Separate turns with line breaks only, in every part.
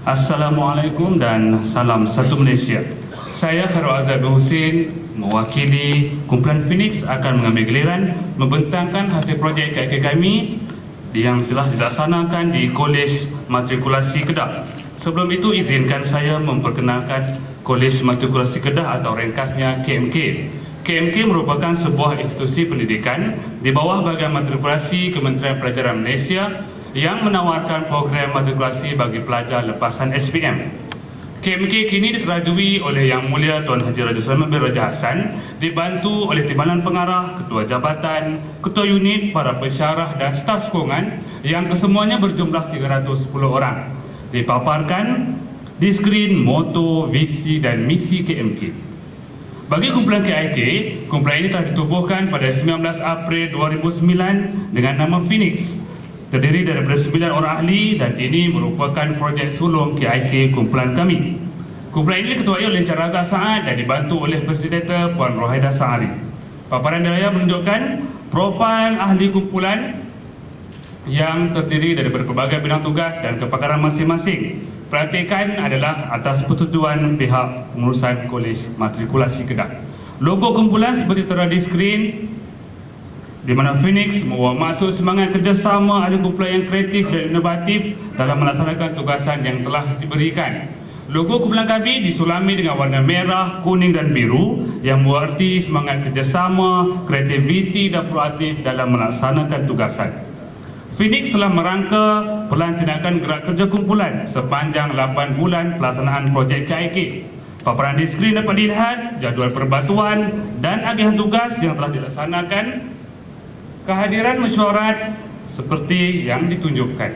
Assalamualaikum dan salam satu Malaysia. Saya Khairul Azhar bin Hussein mewakili kumpulan Phoenix akan mengambil giliran membentangkan hasil projek KIK kami yang telah dilaksanakan di Kolej Matrikulasi Kedah. Sebelum itu izinkan saya memperkenalkan Kolej Matrikulasi Kedah atau ringkasnya KMK. KMK merupakan sebuah institusi pendidikan di bawah Bahagian Matrikulasi Kementerian Pelajaran Malaysia yang menawarkan program matrikulasi bagi pelajar lepasan SPM. KMK kini diterajui oleh Yang Mulia Tuan Haji Raja Sulaiman bin Raja Hassan, dibantu oleh Timbalan Pengarah, Ketua Jabatan, Ketua Unit, para pensyarah dan staf sokongan yang kesemuanya berjumlah 310 orang. Dipaparkan di skrin moto, visi dan misi KMK. Bagi kumpulan KIK, kumpulan ini telah ditubuhkan pada 19 April 2009 dengan nama Phoenix. Terdiri daripada 9 orang ahli dan ini merupakan projek sulung KIK kumpulan kami. Kumpulan ini diketuai oleh Encik Razak Saad dan dibantu oleh Fasilitator Puan Rohaidah Sahari. Paparan daya menunjukkan profil ahli kumpulan yang terdiri daripada pelbagai bidang tugas dan kepakaran masing-masing. Pelantikan adalah atas persetujuan pihak pengurusan Kolej Matrikulasi Kedah. Logo kumpulan seperti terada di skrin, di mana Phoenix membawa maksud semangat kerjasama ahli kumpulan yang kreatif dan inovatif dalam melaksanakan tugasan yang telah diberikan. Logo kumpulan kami disulami dengan warna merah, kuning dan biru yang berarti semangat kerjasama, kreativiti dan proaktif dalam melaksanakan tugasan. Phoenix telah merangka pelan tindakan gerak kerja kumpulan sepanjang 8 bulan pelaksanaan projek KIK. Paparan di skrin dapat dilihat jadual perbatuan dan agihan tugas yang telah dilaksanakan. Kehadiran mesyuarat seperti yang ditunjukkan.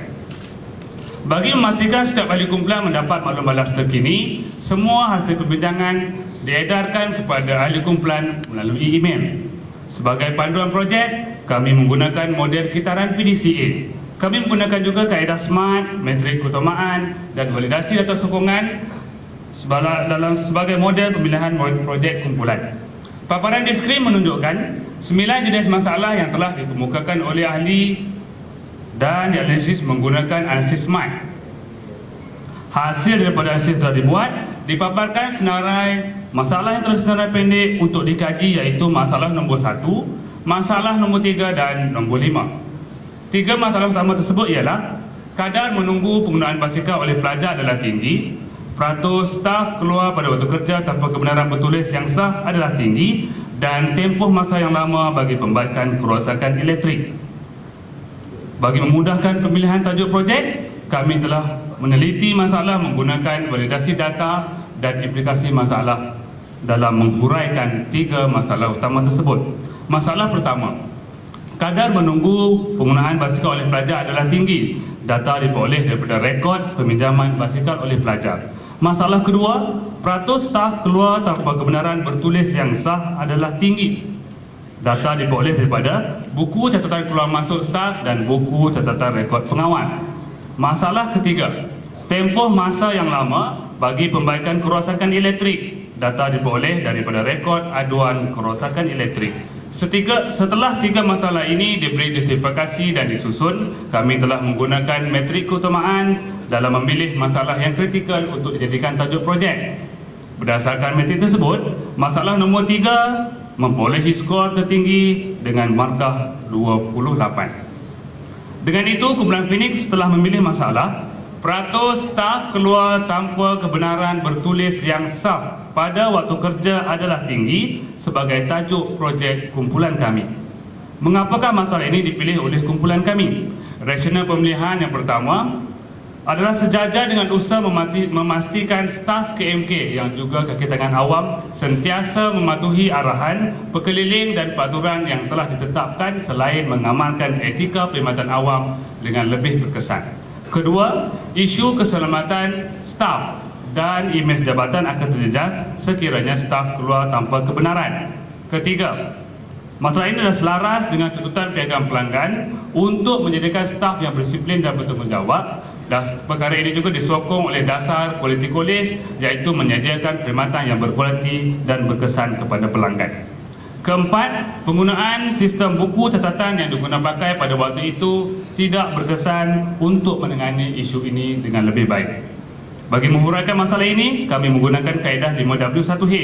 Bagi memastikan setiap ahli kumpulan mendapat maklum balas terkini, semua hasil perbincangan diedarkan kepada ahli kumpulan melalui email. Sebagai panduan projek, kami menggunakan model kitaran PDCA. Kami menggunakan juga kaedah SMART, metrik keutamaan dan validasi data sokongan sebagai model pemilihan projek kumpulan. Paparan di skrin menunjukkan 9 jenis masalah yang telah dikemukakan oleh ahli dan dianalisis menggunakan analisis SMART. Hasil daripada analisis telah dibuat, dipaparkan senarai masalah yang tersenarai pendek untuk dikaji, iaitu masalah nombor 1, masalah nombor 3 dan nombor 5. 3 masalah utama tersebut ialah kadar menunggu penggunaan basikal oleh pelajar adalah tinggi, peratus staf keluar pada waktu kerja tanpa kebenaran bertulis yang sah adalah tinggi, dan tempoh masa yang lama bagi pembaikan kerosakan elektrik. Bagi memudahkan pemilihan tajuk projek, kami telah meneliti masalah menggunakan validasi data dan implikasi masalah dalam menghuraikan 3 masalah utama tersebut. Masalah pertama, kadar menunggu penggunaan basikal oleh pelajar adalah tinggi. Data diperoleh daripada rekod peminjaman basikal oleh pelajar. Masalah kedua, peratus staf keluar tanpa kebenaran bertulis yang sah adalah tinggi. Data diperoleh daripada buku catatan keluar masuk staf dan buku catatan rekod pengawal. Masalah ketiga, tempoh masa yang lama bagi pembaikan kerosakan elektrik. Data diperoleh daripada rekod aduan kerosakan elektrik. Setelah 3 masalah ini diberi justifikasi dan disusun, kami telah menggunakan metrik keutamaan dalam memilih masalah yang kritikal untuk dijadikan tajuk projek. Berdasarkan metrik tersebut, masalah nombor 3 memperolehi skor tertinggi dengan markah 28. Dengan itu, kumpulan Phoenix telah memilih masalah peratus staf keluar tanpa kebenaran bertulis yang sah pada waktu kerja adalah tinggi sebagai tajuk projek kumpulan kami. Mengapakah masalah ini dipilih oleh kumpulan kami? Rasional pemilihan yang pertama adalah sejajar dengan usaha memastikan staf KMK yang juga kaki tangan awam sentiasa mematuhi arahan, perkeliling dan peraturan yang telah ditetapkan selain mengamalkan etika perkhidmatan awam dengan lebih berkesan. Kedua, isu keselamatan staf dan imej jabatan akan terjejas sekiranya staf keluar tanpa kebenaran. Ketiga, masalah ini adalah selaras dengan tuntutan piagam pelanggan untuk menjadikan staf yang berdisiplin dan bertanggungjawab. Perkara ini juga disokong oleh dasar kualiti kolej, iaitu menyediakan perkhidmatan yang berkualiti dan berkesan kepada pelanggan. Keempat, penggunaan sistem buku catatan yang digunakan pakai pada waktu itu tidak berkesan untuk menangani isu ini dengan lebih baik. Bagi menghuraikan masalah ini, kami menggunakan kaedah 5W1H.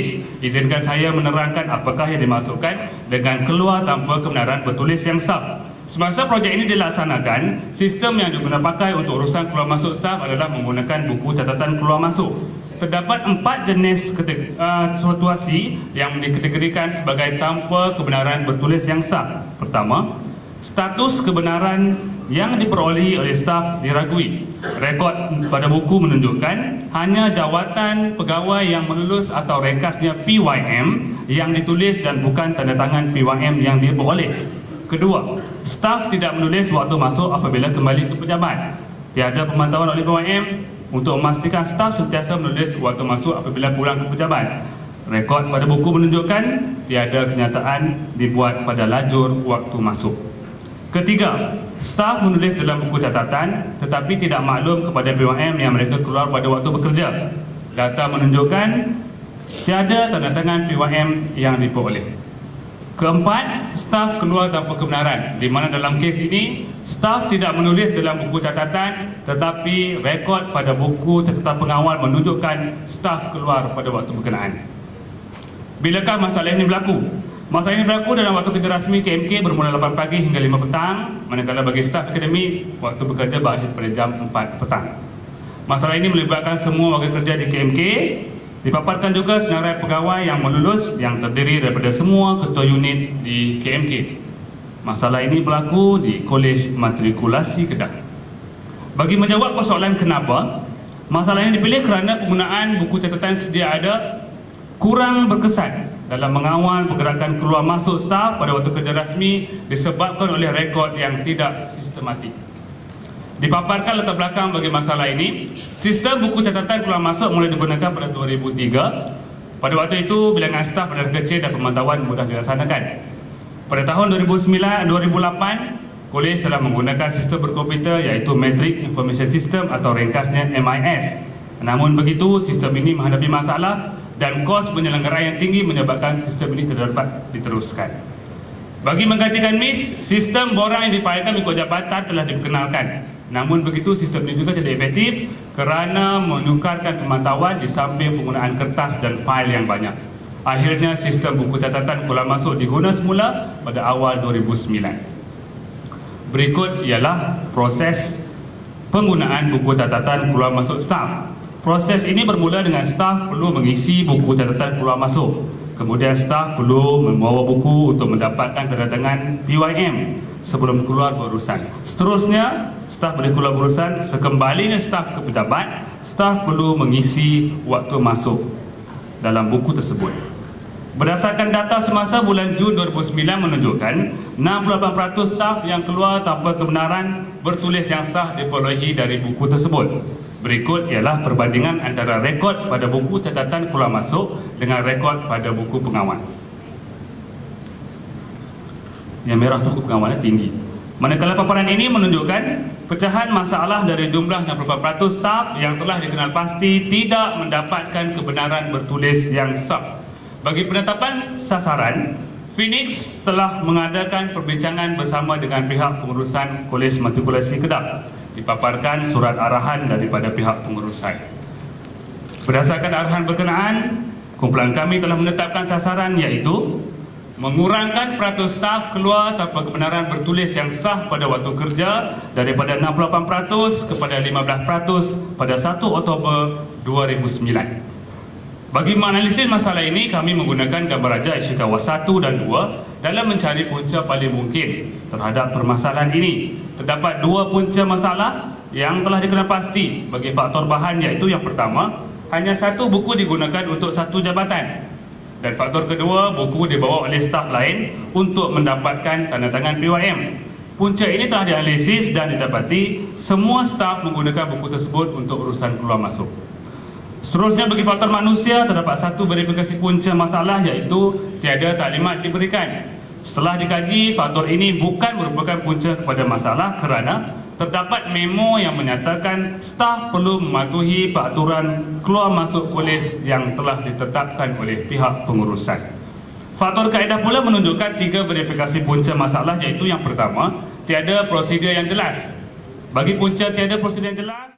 Izinkan saya menerangkan apakah yang dimaksudkan dengan keluar tanpa kebenaran bertulis yang sah. Semasa projek ini dilaksanakan, sistem yang digunakan pakai untuk urusan keluar masuk staf adalah menggunakan buku catatan keluar masuk. Terdapat 4 jenis situasi yang dikategorikan sebagai tanpa kebenaran bertulis yang sah. Pertama, status kebenaran yang diperolehi oleh staf diragui. Rekod pada buku menunjukkan hanya jawatan pegawai yang melulus atau ringkasnya PYM yang ditulis dan bukan tanda tangan PYM yang diperoleh. Kedua, staf tidak menulis waktu masuk apabila kembali ke pejabat. Tiada pemantauan oleh PYM untuk memastikan staf sentiasa menulis waktu masuk apabila pulang ke pejabat. Rekod pada buku menunjukkan tiada kenyataan dibuat pada lajur waktu masuk. Ketiga, staf menulis dalam buku catatan tetapi tidak maklum kepada PYM yang mereka keluar pada waktu bekerja. Data menunjukkan tiada tanda tangan PYM yang diperoleh. Keempat, staf keluar tanpa kebenaran, di mana dalam kes ini staf tidak menulis dalam buku catatan tetapi rekod pada buku catatan pengawal menunjukkan staf keluar pada waktu berkenaan. Bilakah masalah ini berlaku? Masalah ini berlaku dalam waktu kerja rasmi KMK bermula 8 pagi hingga 5 petang, manakala bagi staf akademik waktu bekerja berakhir pada jam 4 petang. Masalah ini melibatkan semua warga kerja di KMK. Dipaparkan juga senarai pegawai yang melulus yang terdiri daripada semua ketua unit di KMK. Masalah ini berlaku di Kolej Matrikulasi Kedah. Bagi menjawab persoalan kenapa, masalah ini dipilih kerana penggunaan buku catatan sedia ada kurang berkesan dalam mengawal pergerakan keluar masuk staf pada waktu kerja rasmi disebabkan oleh rekod yang tidak sistematik. Dipaparkan latar belakang bagi masalah ini, sistem buku catatan keluar masuk mulai digunakan pada 2003. Pada waktu itu, bilangan staf adalah kecil dan pemantauan mudah dilaksanakan. Pada tahun 2008, kolej telah menggunakan sistem berkomputer iaitu Metric Information System atau ringkasnya MIS. Namun begitu, sistem ini menghadapi masalah dan kos penyelenggaraan yang tinggi menyebabkan sistem ini tidak dapat diteruskan. Bagi menggantikan MIS, sistem borang yang difailkan mengikut jabatan telah diperkenalkan. Namun begitu, sistem ini juga tidak efektif kerana menukarkan pemantauan di samping penggunaan kertas dan fail yang banyak. Akhirnya, sistem buku catatan keluar masuk diguna semula pada awal 2009. Berikut ialah proses penggunaan buku catatan keluar masuk staf. Proses ini bermula dengan staf perlu mengisi buku catatan keluar masuk. Kemudian staf perlu membawa buku untuk mendapatkan tanda tangan PYM sebelum keluar berurusan. Seterusnya, staf boleh keluar berurusan. Sekembalinya staf ke pejabat, staf perlu mengisi waktu masuk dalam buku tersebut. Berdasarkan data semasa bulan Jun 2009 menunjukkan 68% staf yang keluar tanpa kebenaran bertulis yang sah diperolehi dari buku tersebut. Berikut ialah perbandingan antara rekod pada buku catatan keluar masuk dengan rekod pada buku pengawal. Yang merah itu buku pengawalnya tinggi. Manakala paparan ini menunjukkan pecahan masalah dari jumlah 68% staf yang telah dikenal pasti tidak mendapatkan kebenaran bertulis yang sah. Bagi penetapan sasaran, Phoenix telah mengadakan perbincangan bersama dengan pihak pengurusan Kolej Matrikulasi Kedah. Dipaparkan surat arahan daripada pihak pengurusan. Berdasarkan arahan berkenaan, kumpulan kami telah menetapkan sasaran iaitu mengurangkan peratus staf keluar tanpa kebenaran bertulis yang sah pada waktu kerja daripada 68% kepada 15% pada 1 Oktober 2009. Bagi menganalisis masalah ini, kami menggunakan gambar raja Ishikawa 1 dan 2 dalam mencari punca paling mungkin terhadap permasalahan ini. Terdapat 2 punca masalah yang telah dikenal pasti bagi faktor bahan, iaitu yang pertama, hanya 1 buku digunakan untuk 1 jabatan. Dan faktor kedua, buku dibawa oleh staf lain untuk mendapatkan tanda tangan PYM. Punca ini telah dianalisis dan didapati semua staf menggunakan buku tersebut untuk urusan keluar masuk. Seterusnya, bagi faktor manusia, terdapat 1 verifikasi punca masalah iaitu tiada taklimat diberikan. Setelah dikaji, faktor ini bukan merupakan punca kepada masalah kerana terdapat memo yang menyatakan staf perlu mematuhi peraturan keluar masuk kolej yang telah ditetapkan oleh pihak pengurusan. Faktor kaedah pula menunjukkan 3 verifikasi punca masalah iaitu yang pertama, tiada prosedur yang jelas. Bagi punca tiada prosedur yang jelas,